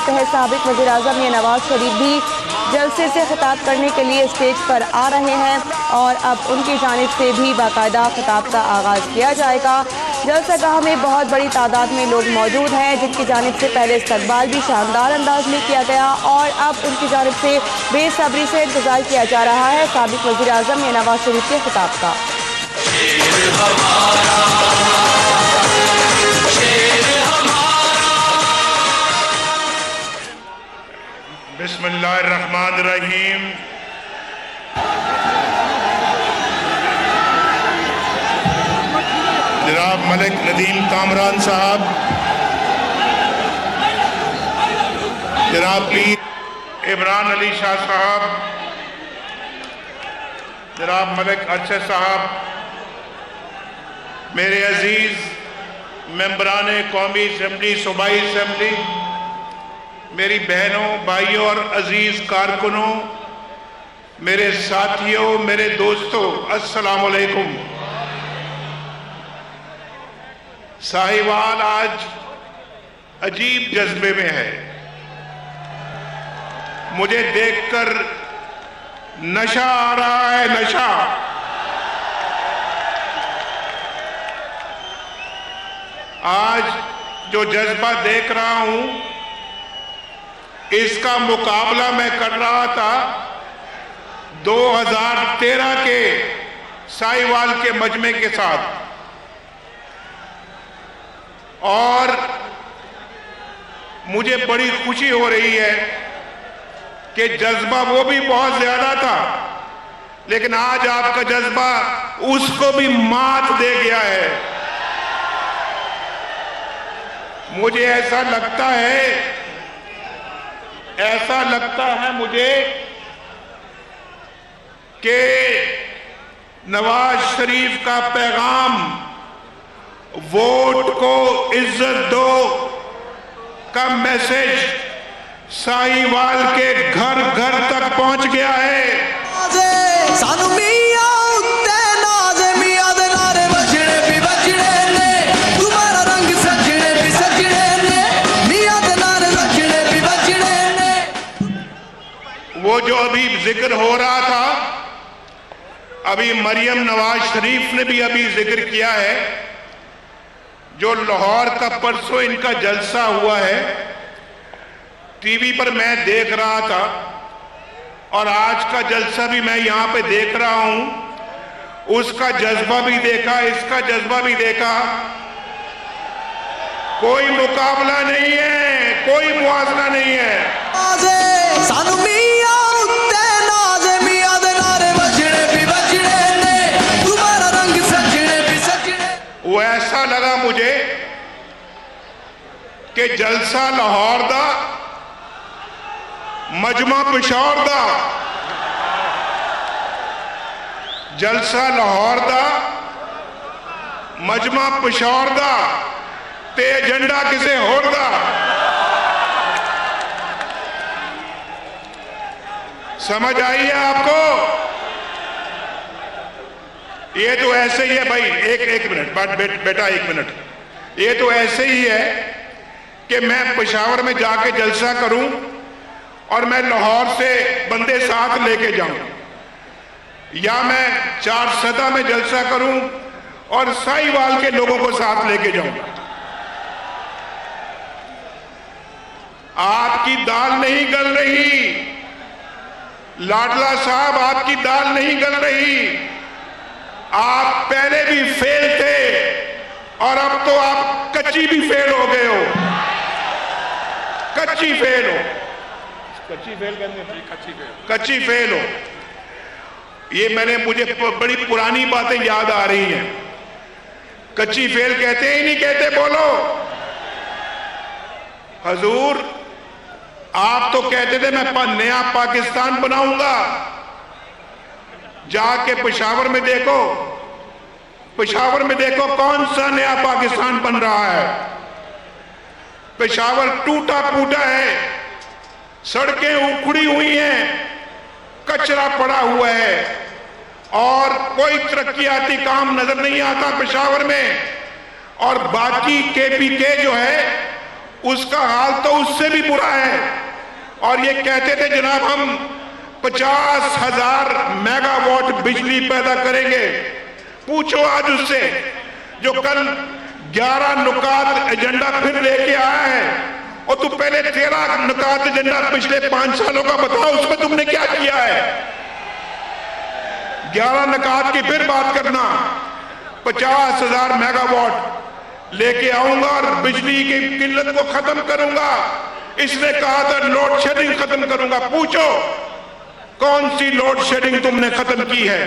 تحت سابق وزیر اعظم نواز شریف بھی جلسے سے خطاب کرنے کے لیے اسٹیج پر آ رہے ہیں اور اب ان کی جانب سے بھی باقاعدہ خطاب کا آغاز کیا جائے گا۔ جلسہ گاہ میں بہت بڑی تعداد میں لوگ موجود ہیں، جن کی جانب سے پہلے استقبال بھی شاندار انداز میں کیا گیا اور اب ان کی جانب سے بے صبری سے انتظار کیا جا رہا ہے سابق وزیر اعظم نواز شریف کے خطاب کا۔ بسم اللہ الرحمن الرحیم۔ جناب ملک ندیم کامران صاحب، جناب پیر عمران علی شاہ صاحب، جناب ملک ارشد صاحب، میرے عزیز ممبران قومی اسمبلی، صوبائی اسمبلی، میری بہنوں، بھائیوں اور عزیز کارکنوں، میرے ساتھیوں، میرے دوستوں، السلام علیکم۔ ساہیوال آج عجیب جذبے میں ہے۔ مجھے دیکھ کر نشہ آ رہا ہے، نشہ۔ آج جو جذبہ دیکھ رہا ہوں، اس کا مقابلہ میں کر رہا تھا 2013 کے ساہیوال کے مجمع کے ساتھ، اور مجھے بڑی خوشی ہو رہی ہے کہ جذبہ وہ بھی بہت زیادہ تھا، لیکن آج آپ کا جذبہ اس کو بھی مات دے گیا ہے۔ مجھے ایسا لگتا ہے مجھے کہ نواز شریف کا پیغام ووٹ کو عزت دو کا میسج ساہیوال کے گھر گھر تک پہنچ گیا ہے۔ وہ جو ابھی ذکر ہو رہا تھا، ابھی مریم نواز شریف نے بھی ابھی ذکر کیا ہے، جو لاہور کا پرسوں ان کا جلسہ ہوا ہے، ٹی وی پر میں دیکھ رہا تھا، اور آج کا جلسہ بھی میں یہاں پہ دیکھ رہا ہوں۔ اس کا جذبہ بھی دیکھا، اس کا جذبہ بھی دیکھا۔ کوئی مقابلہ نہیں ہے، کوئی موازنہ نہیں ہے۔ وہ ایسا لگا مجھے کہ جلسہ لاہور دا، مجمع پشاور دا، جلسہ لاہور دا، مجمع پشاور دا، تے ایجنڈا کسے ہور دا۔ سمجھ آئی ہے آپ کو؟ یہ تو ایسے ہی ہے بھائی، ایک منٹ بیٹا، ایک منٹ۔ یہ تو ایسے ہی ہے کہ میں پشاور میں جا کے جلسہ کروں اور میں لاہور سے بندے ساتھ لے کے جاؤں، یا میں چارسدہ میں جلسہ کروں اور ساہیوال کے لوگوں کو ساتھ لے کے جاؤں۔ آپ کی دال نہیں گل رہی لاڈلا صاحب، آپ کی دال نہیں گل رہی۔ آپ پہلے بھی فیل تھے اور اب تو آپ کچی بھی فیل ہو گئے ہو، کچی فیل ہو، کچی فیل ہو۔ یہ مجھے بڑی پرانی باتیں یاد آ رہی ہیں۔ کچی فیل کہتے ہی نہیں کہتے، بولو حضور۔ آپ تو کہتے تھے میں نیا پاکستان بناؤں گا، جا کے پشاور میں دیکھو، پشاور میں دیکھو کون سا نیا پاکستان بن رہا ہے۔ پشاور ٹوٹا پھوٹا ہے، سڑکیں اکھڑی ہوئی ہیں، کچرا پڑا ہوا ہے، اور کوئی ترقیاتی کام نظر نہیں آتا پشاور میں۔ اور باقی کے پی کے جو ہے اس کا حال تو اس سے بھی برا ہے. اور یہ کہتے تھے جناب ہم 50,000 میگا واٹ بجلی پیدا کریں گے. پوچھو آج اس سے جو کل 11 نکات ایجنڈا پھر لے کے آیا ہے، اور تو پہلے 13 نکات ایجنڈا پچھلے 5 سالوں کا بتاؤ اس میں تم نے کیا کیا ہے. 11 نکات کی پھر بات کرنا. 50,000 میگا واٹ لے کے آؤں گا اور بجلی کی قلت کو ختم کروں گا. اس نے کہا تھا لوڈ شیڈنگ ختم کروں گا. پوچھو کون سی لوڈ شیڈنگ تم نے ختم کی ہے؟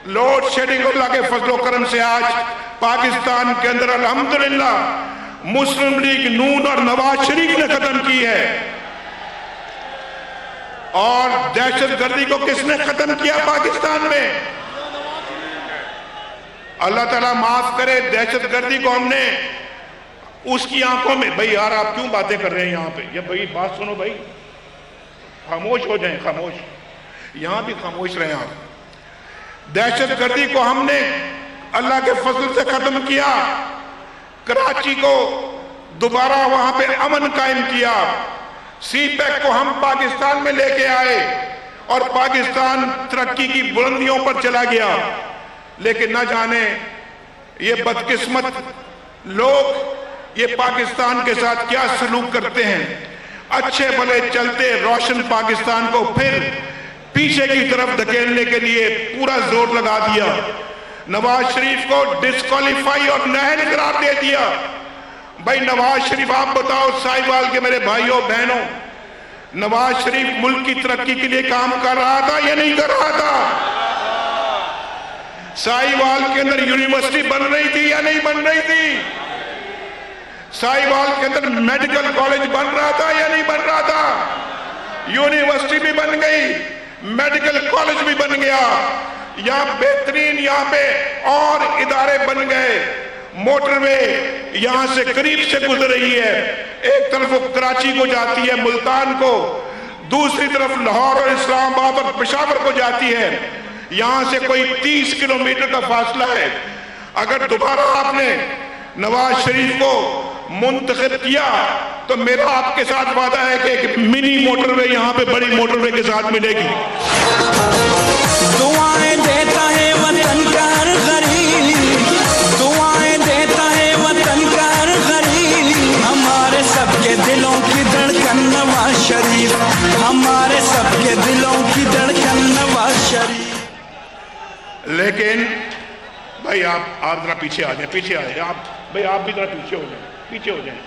لوڈ شیڈنگ اللہ کے فضل و کرم سے آج پاکستان کے اندر الحمدللہ مسلم لیگ نون اور نواز شریف نے ختم کی ہے. اور دہشت گردی کو کس نے ختم کیا پاکستان میں؟ اللہ تعالیٰ معاف کرے. دہشت گردی کو ہم نے اس کی آنکھوں میں، بھائی یار آپ کیوں باتیں کر رہے ہیں یہاں پہ؟ یہ بھائی بات سنو، بھائی خاموش ہو جائیں، خاموش. یہاں بھی خاموش رہیں آپ. دہشت گردی کو ہم نے اللہ کے فضل سے ختم کیا. کراچی کو دوبارہ وہاں پہ امن قائم کیا. سی پیک کو ہم پاکستان میں لے کے آئے اور پاکستان ترقی کی بلندیوں پر چلا گیا. لیکن نہ جانے یہ بدقسمت لوگ یہ پاکستان کے ساتھ کیا سلوک کرتے ہیں. اچھے بھلے چلتے روشن پاکستان کو پھر پیچھے کی طرف دھکیلنے کے لیے پورا زور لگا دیا. نواز شریف کو ڈسکوالیفائی اور نااہل قرار دے دیا. بھائی نواز شریف آپ بتاؤ سائیوال کے میرے بھائیوں بہنوں، نواز شریف ملک کی ترقی کے لیے کام کر رہا تھا یا نہیں کر رہا تھا؟ سائیوال کے اندر یونیورسٹی بن رہی تھی یا نہیں بن رہی تھی؟ سائیوال کے اندر میڈیکل کالج بن رہا تھا یا نہیں بن رہا تھا؟ یونیورسٹی بھی بن گئی، میڈیکل کالج بھی بن گیا. یہاں بہترین یہاں پہ اور ادارے بن گئے. موٹر وے یہاں سے قریب سے گزر رہی ہے. ایک طرف وہ کراچی کو جاتی ہے ملتان کو، دوسری طرف لاہور اور اسلام آباد اور پشاور کو جاتی ہے. یہاں سے کوئی 30 کلومیٹر کا فاصلہ ہے. اگر دوبارہ آپ نے نواز شریف کو منتخب کیا تو میرا آپ کے ساتھ وعدہ ہے کہ ایک منی موٹر وے یہاں پہ بڑی موٹر وے کے ساتھ ملے گی. دعائیں دیتا ہے وطن کا ہر غریب، دعائیں دیتا ہے وطن کا ہر غریب. ہمارے سب کے دلوں کی دھڑکن نواز شریف، ہمارے سب کے دلوں کی دھڑکن نواز شریف. لیکن بھائی آپ ذرا پیچھے آ جائیں، پیچھے آ جائیں آپ. بھائی آپ بھی ذرا پیچھے ہو جائیں، پیچھے ہو جائیں.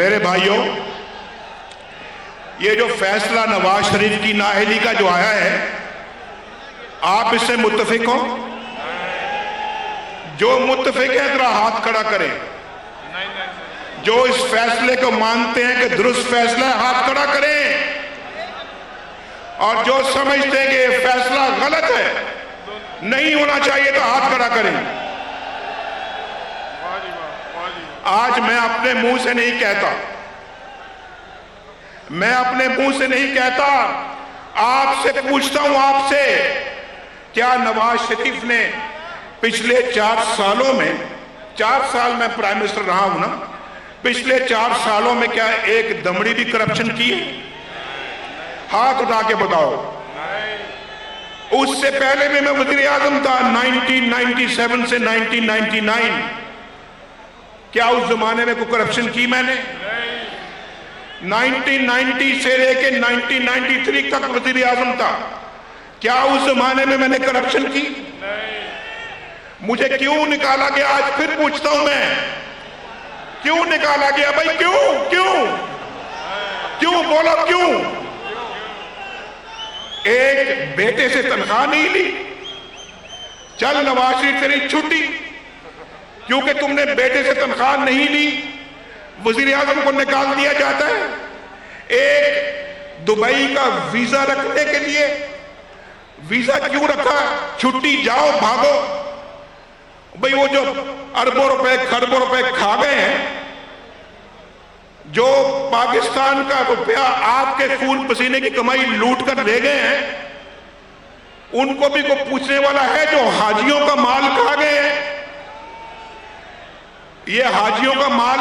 میرے بھائیوں، یہ جو فیصلہ نواز شریف کی نااہلی کا جو آیا ہے، آپ اس سے متفق ہو؟ جو متفق ہے ذرا ہاتھ کھڑا کریں. جو اس فیصلے کو مانتے ہیں کہ درست فیصلہ ہے ہاتھ کھڑا کریں. اور جو سمجھتے ہیں کہ یہ فیصلہ غلط ہے، نہیں ہونا چاہیے تو ہاتھ کھڑا کریں. آج میں اپنے منہ سے نہیں کہتا، میں اپنے منہ سے نہیں کہتا، آپ سے پوچھتا ہوں آپ سے، کیا نواز شریف نے پچھلے 4 سالوں میں، 4 سال میں پرائم منسٹر رہا ہوں نا، پچھلے 4 سالوں میں کیا ایک دمڑی بھی کرپشن کی ہے؟ ہاتھ اٹھا کے بتاؤ. اس سے پہلے بھی میں وزیر اعظم تھا 1997 سے 1999. کیا اس زمانے میں کوئی کرپشن کی میں نے؟ 1990 سے لے کے 1993 تک وزیر اعظم تھا. کیا اس زمانے میں نے کرپشن کی؟ مجھے کیوں نکالا گیا؟ آج پھر پوچھتا ہوں میں، کیوں نکالا گیا بھائی؟ کیوں بولو کیوں؟ ایک بیٹے سے تنخواہ نہیں لی؟ چل نواز شریف تیری چھٹی، کیونکہ تم نے بیٹے سے تنخواہ نہیں لی وزیر اعظم کو نکال دیا جاتا ہے. ایک دبئی کا ویزا رکھنے کے لیے، ویزا کیوں رکھا؟ چھٹی جاؤ بھاگو. بھئی وہ جو اربوں روپے کھربوں روپے کھا گئے ہیں، جو پاکستان کا روپیہ آپ کے خون پسینے کی کمائی لوٹ کر لے گئے ہیں، ان کو بھی کوئی پوچھنے والا ہے؟ جو حاجیوں کا مال کھا گئے ہیں، یہ حاجیوں کا مال